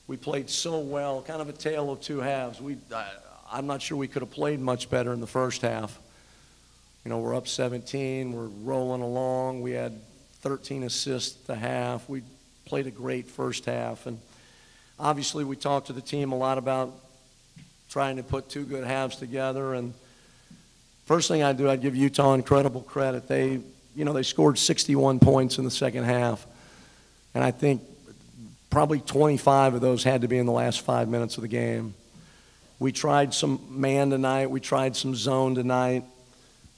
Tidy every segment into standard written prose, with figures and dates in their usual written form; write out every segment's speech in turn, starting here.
We played so well, kind of a tale of two halves. I'm not sure we could have played much better in the first half. You know, we're up 17, we're rolling along. We had 13 assists at the half. We played a great first half. And obviously we talked to the team a lot about trying to put two good halves together. And first thing I'd do, I'd give Utah incredible credit. They scored 61 points in the second half. And I think probably 25 of those had to be in the last 5 minutes of the game. We tried some man tonight. We tried some zone tonight.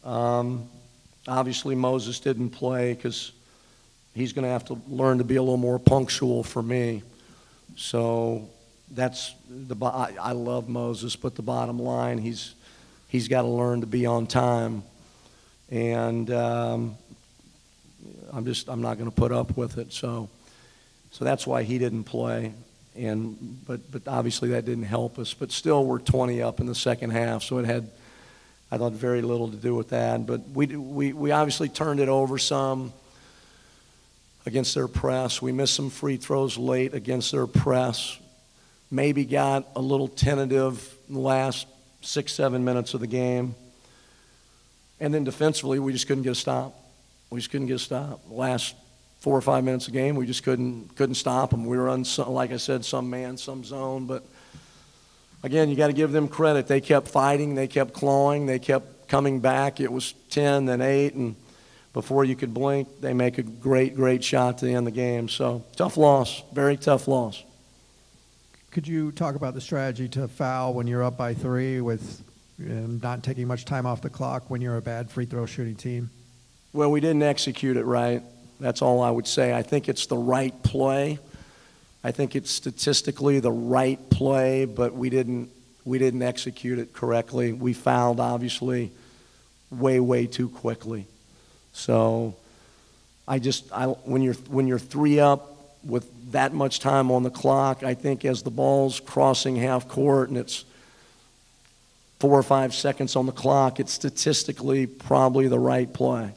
Obviously, Moses didn't play because he's going to have to learn to be a little more punctual for me. So I love Moses, but the bottom line, he's got to learn to be on time. And I'm not going to put up with it. So that's why he didn't play. But obviously that didn't help us. But still, we're 20 up in the second half, so it had, I thought, very little to do with that. But we obviously turned it over some against their press. We missed some free throws late against their press. Maybe got a little tentative in the last 6-7 minutes of the game. And then defensively, we just couldn't get a stop. We just couldn't get a stop. The last 4 or 5 minutes of the game, we just couldn't stop them. We were on, like I said, some man, some zone. But again, you got to give them credit. They kept fighting, they kept clawing, they kept coming back. It was 10, then 8, and before you could blink, they make a great shot to end the game. So tough loss, very tough loss. Could you talk about the strategy to foul when you're up by 3 with not taking much time off the clock when you're a bad free throw shooting team? Well, we didn't execute it right. That's all I would say. I think it's the right play. I think it's statistically the right play, but we didn't execute it correctly. We fouled, obviously, way too quickly. So when you're 3 up with that much time on the clock, I think as the ball's crossing half court and it's 4 or 5 seconds on the clock, it's statistically probably the right play.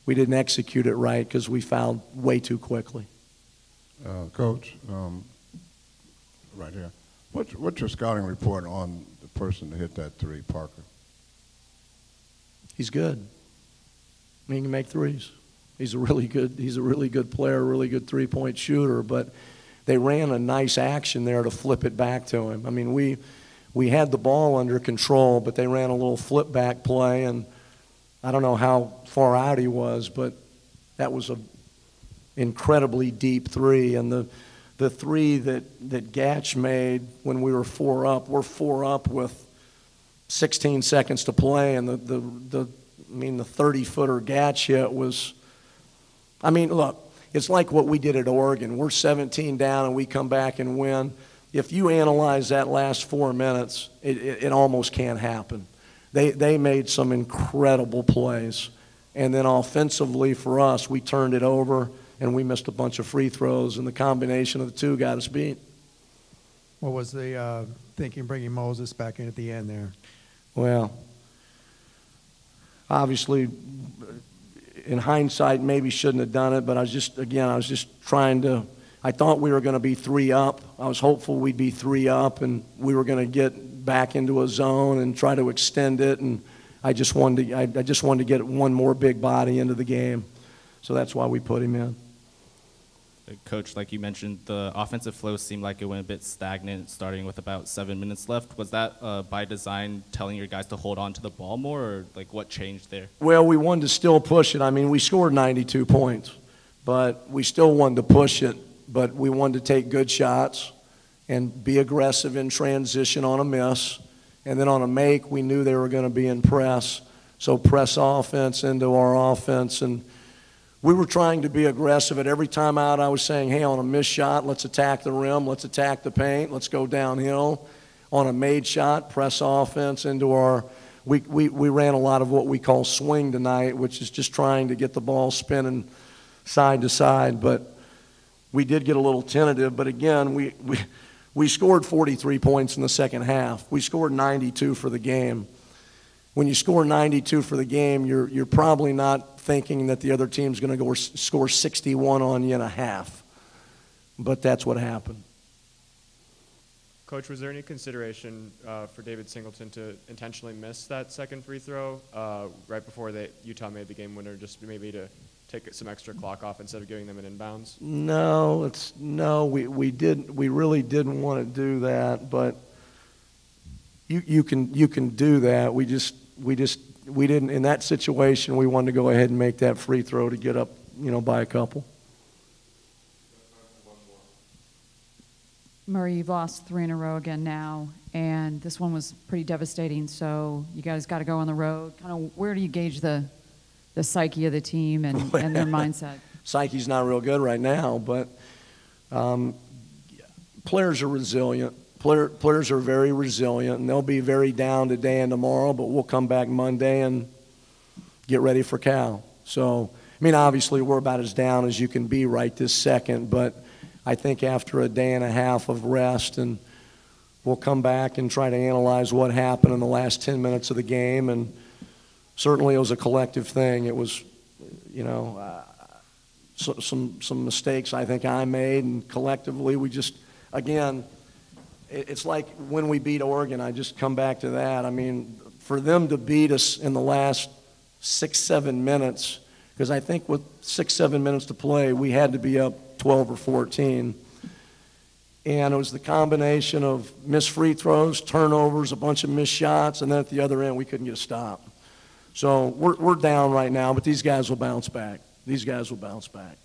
We didn't execute it right because we fouled way too quickly. Coach, right here. What's your scouting report on the person that hit that 3, Parker? He's good. I mean, he can make threes. He's a really good player, a really good three-point shooter. But they ran a nice action there to flip it back to him. I mean, we had the ball under control, but they ran a little flip back play, and I don't know how far out he was, but that was an incredibly deep 3. And the 3 that Gatch made when we were 4 up, we're 4 up with 16 seconds to play, and the 30-footer Gatch hit was, I mean, look, it's like what we did at Oregon. We're 17 down and we come back and win. If you analyze that last 4 minutes, it almost can't happen. They made some incredible plays. And then offensively for us, we turned it over and we missed a bunch of free throws, and the combination of the two got us beat. What was the thinking bringing Moses back in at the end there? Well, obviously, in hindsight, maybe shouldn't have done it, but I was just trying to, I thought we were going to be 3 up. I was hopeful we'd be 3 up and we were going to get back into a zone and try to extend it, and I just wanted to get one more big body into the game. So that's why we put him in. Coach, like you mentioned, the offensive flow seemed like it went a bit stagnant starting with about 7 minutes left. Was that by design, telling your guys to hold on to the ball more, or like what changed there? Well, we wanted to still push it. I mean, we scored 92 points, but we still wanted to push it, but we wanted to take good shots and be aggressive in transition on a miss. And then on a make, we knew they were going to be in press. So press offense into our offense. And we were trying to be aggressive. At every time out, I was saying, hey, on a missed shot, let's attack the rim, let's attack the paint, let's go downhill. On a made shot, press offense into our – we ran a lot of what we call swing tonight, which is just trying to get the ball spinning side to side. But we did get a little tentative. But again, we scored 43 points in the second half. We scored 92 for the game. When you score 92 for the game, you're probably not thinking that the other team's going to go score 61 on you in a half. but that's what happened. Coach, was there any consideration for David Singleton to intentionally miss that second free throw right before Utah made the game winner, just maybe to take some extra clock off instead of giving them an inbounds? No, we really didn't want to do that, but you can do that. We didn't in that situation. We wanted to go ahead and make that free throw to get up, by a couple. Murry, you've lost 3 in a row again now, and this one was pretty devastating. So you guys got to go on the road. Kind of, where do you gauge the psyche of the team and their mindset? Psyche's not real good right now, but players are resilient. Players are very resilient, and they'll be very down today and tomorrow, but we'll come back Monday and get ready for Cal. So, obviously we're about as down as you can be right this second, but I think after a day and a half of rest, and we'll come back and try to analyze what happened in the last 10 minutes of the game, and certainly it was a collective thing. It was, some mistakes I think I made, and collectively we just, again, it's like when we beat Oregon, I just come back to that. For them to beat us in the last 6-7 minutes, because I think with 6-7 minutes to play, we had to be up 12 or 14. And it was the combination of missed free throws, turnovers, a bunch of missed shots, and then at the other end, we couldn't get a stop. So we're down right now, but these guys will bounce back. These guys will bounce back.